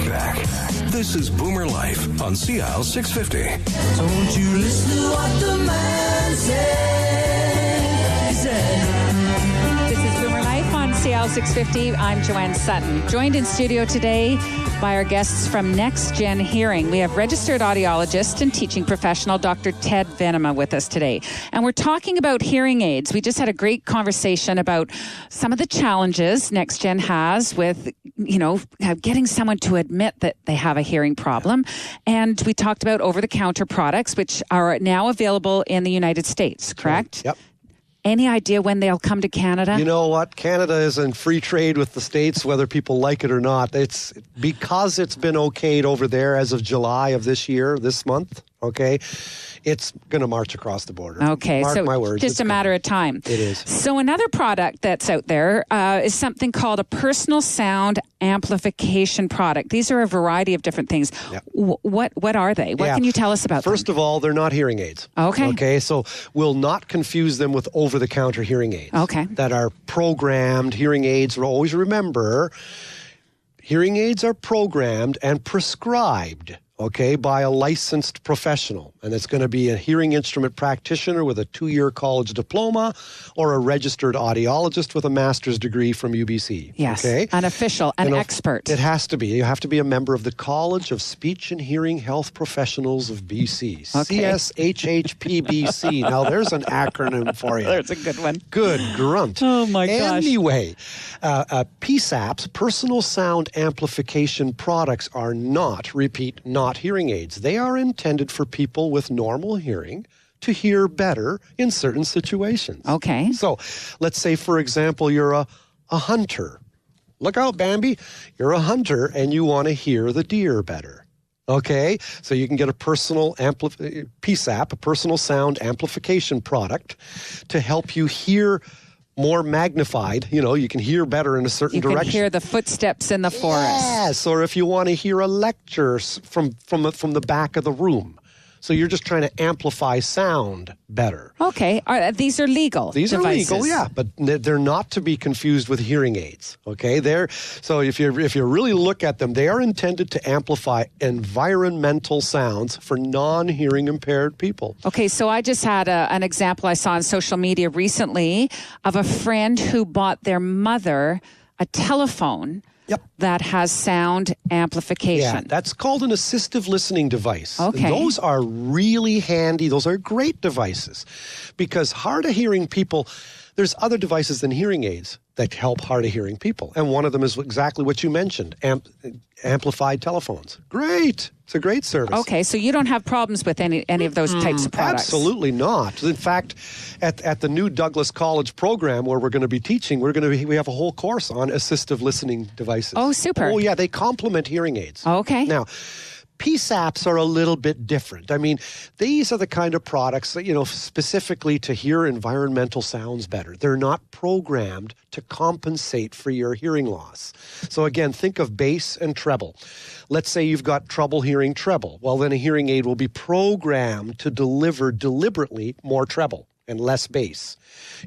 back. This is Boomer Life on CL 650. Don't you listen to what the man says. This is Boomer Life on CL 650. I'm Joanne Sutton. Joined in studio today by our guests from Next Gen Hearing. We have registered audiologist and teaching professional Dr. Ted Venema with us today. And we're talking about hearing aids. We just had a great conversation about some of the challenges Next Gen has with, getting someone to admit that they have a hearing problem. And we talked about over-the-counter products, which are now available in the United States, correct? Yep. Any idea when they'll come to Canada? You know what? Canada is in free trade with the States, whether people like it or not. It's because it's been okayed over there as of July of this month, okay? It's going to march across the border. Okay, Mark so my words, just a matter of time. It is. So another product that's out there is something called a personal sound amplification product. These are a variety of different things. Yep. What are they? What can you tell us about them? First of all, they're not hearing aids. Okay. Okay, so we'll not confuse them with over-the-counter hearing aids. Okay. That are programmed hearing aids. Always remember, hearing aids are programmed and prescribed, okay, by a licensed professional. And it's going to be a hearing instrument practitioner with a 2-year college diploma or a registered audiologist with a master's degree from UBC. Yes, okay? an official, an expert. It has to be. You have to be a member of the College of Speech and Hearing Health Professionals of BC. Okay. CSHHPBC. Now, there's an acronym for you. There's a good one. Good grunt. Oh, my gosh. Anyway, PSAPs, personal sound amplification products, are not hearing aids. They are intended for people with normal hearing to hear better in certain situations. Okay. So let's say, for example, you're a hunter. Look out, Bambi. You're a hunter and you want to hear the deer better. Okay? So you can get a personal PSAP, a personal sound amplification product, to help you hear more magnified, you can hear better in a certain direction. You can hear the footsteps in the forest. Yes, or if you want to hear a lecture from the back of the room. So you're just trying to amplify sound better. Okay. These are legal These devices. are legal, yeah, but they're not to be confused with hearing aids, okay? So if you really look at them, they are intended to amplify environmental sounds for non-hearing impaired people. Okay, so I just had an example I saw on social media recently of a friend who bought their mother a telephone that has sound amplification. Yeah, that's called an assistive listening device. Okay. And those are really handy. Those are great devices because hard of hearing people, there's other devices than hearing aids that help hard of hearing people. And one of them is exactly what you mentioned, amplified telephones. Great. It's a great service. Okay, so you don't have problems with any of those types of products? Absolutely not. In fact, at the new Douglas College program where we're going to be teaching, we have a whole course on assistive listening devices. Oh, super. Oh, yeah, they complement hearing aids. Okay. Now, PSAPs are a little bit different. I mean, these are the kind of products that, specifically to hear environmental sounds better. They're not programmed to compensate for your hearing loss. So again, think of bass and treble. Let's say you've got trouble hearing treble. Well, then a hearing aid will be programmed to deliver deliberately more treble and less bass.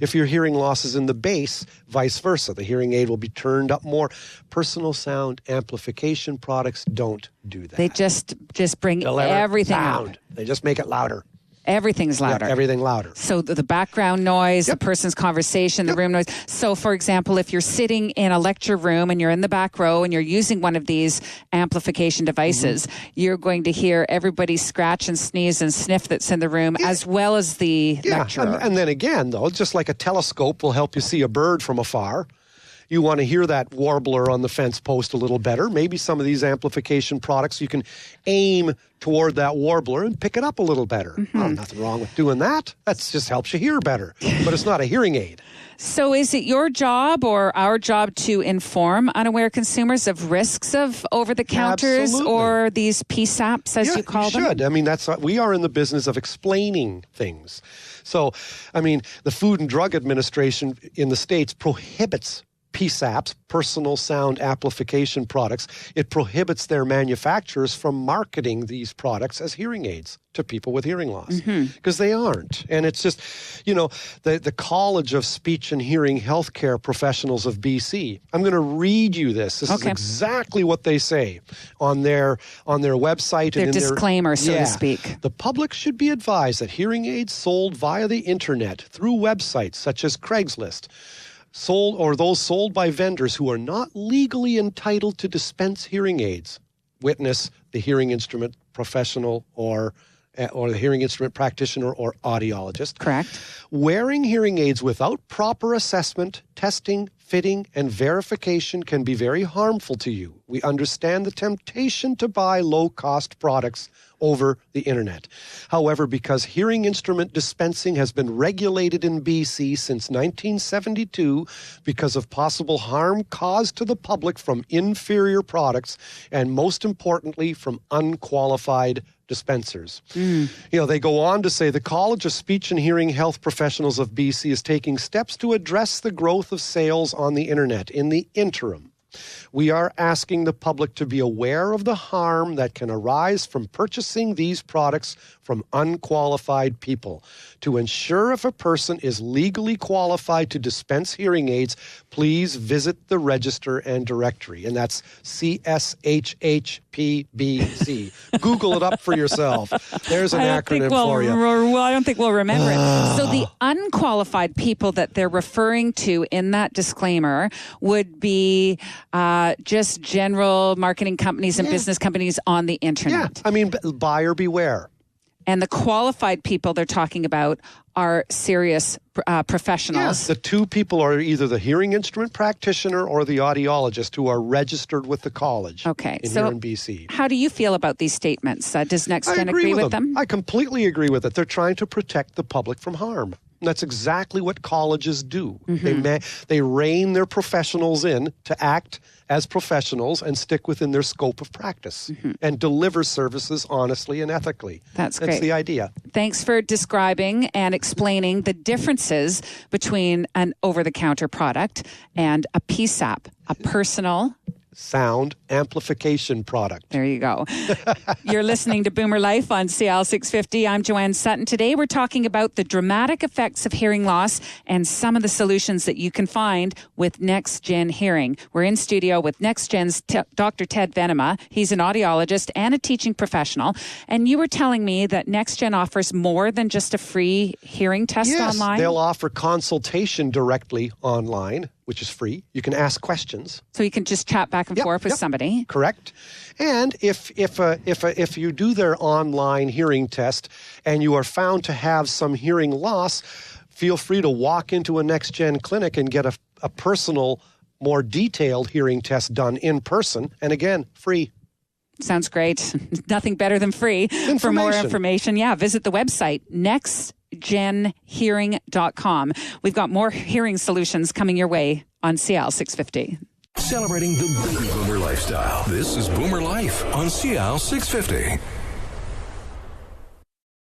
If your hearing loss is in the bass, vice versa. The hearing aid will be turned up more. Personal sound amplification products don't do that. They just bring everything out. They just make it louder. Everything's louder. Yeah, everything louder. So the background noise, the person's conversation, the room noise. So, for example, if you're sitting in a lecture room and you're in the back row and you're using one of these amplification devices, you're going to hear everybody scratch and sneeze and sniff that's in the room as well as the lecturer. And then again, though, just like a telescope will help you see a bird from afar, you want to hear that warbler on the fence post a little better. Maybe some of these amplification products, you can aim toward that warbler and pick it up a little better. Well, nothing wrong with doing that. That just helps you hear better. But it's not a hearing aid. So is it your job or our job to inform unaware consumers of risks of over-the-counters or these PSAPs, as you call them? Yeah, you should. I mean, we are in the business of explaining things. So, I mean, the Food and Drug Administration in the States prohibits PSAPs, personal sound amplification products, it prohibits their manufacturers from marketing these products as hearing aids to people with hearing loss, because they aren't. And it's just, the College of Speech and Hearing Healthcare Professionals of BC. I'm going to read you this. This is exactly what they say on their website. Their and disclaimer, so to speak. The public should be advised that hearing aids sold via the internet through websites such as Craigslist, those sold by vendors who are not legally entitled to dispense hearing aids. Witness the hearing instrument professional or the hearing instrument practitioner or audiologist. Correct. Wearing hearing aids without proper assessment, testing, fitting, and verification can be very harmful to you. We understand the temptation to buy low-cost products over the internet. However, because hearing instrument dispensing has been regulated in BC since 1972 because of possible harm caused to the public from inferior products and, most importantly, from unqualified dispensers. They go on to say the College of Speech and Hearing Health Professionals of BC is taking steps to address the growth of sales on the internet. In the interim, we are asking the public to be aware of the harm that can arise from purchasing these products from unqualified people. To ensure if a person is legally qualified to dispense hearing aids, please visit the register and directory. And that's CSHHPBC. Google it up for yourself. There's an acronym for you. I don't think we'll remember it. So the unqualified people that they're referring to in that disclaimer would be just general marketing companies and business companies on the internet. Yeah, I mean, buyer beware. And the qualified people they're talking about are serious professionals. Yes, the two people are either the hearing instrument practitioner or the audiologist who are registered with the college here in BC. How do you feel about these statements? Does NextGen agree with them? I completely agree with it. They're trying to protect the public from harm. And that's exactly what colleges do. They rein their professionals in to act as professionals and stick within their scope of practice and deliver services honestly and ethically. That's great. That's the idea. Thanks for describing and explaining the differences between an over-the-counter product and a PSAP, a personal sound amplification product. There you go. You're listening to Boomer Life on CL 650. I'm Joanne Sutton. Today we're talking about the dramatic effects of hearing loss and some of the solutions that you can find with NextGen Hearing. We're in studio with NextGen's Dr. Ted Venema. He's an audiologist and a teaching professional. And you were telling me that NextGen offers more than just a free hearing test online? Yes, they'll offer consultation directly online, which is free. You can ask questions. So you can just chat back and forth with somebody. Correct. And if you do their online hearing test and you are found to have some hearing loss, feel free to walk into a NextGen clinic and get a personal, more detailed hearing test done in person. And again, free. Sounds great. Nothing better than free. For more information, visit the website, nextgenhearing.com. We've got more hearing solutions coming your way on CL 650. Celebrating the baby boomer lifestyle. This is Boomer Life on CL 650.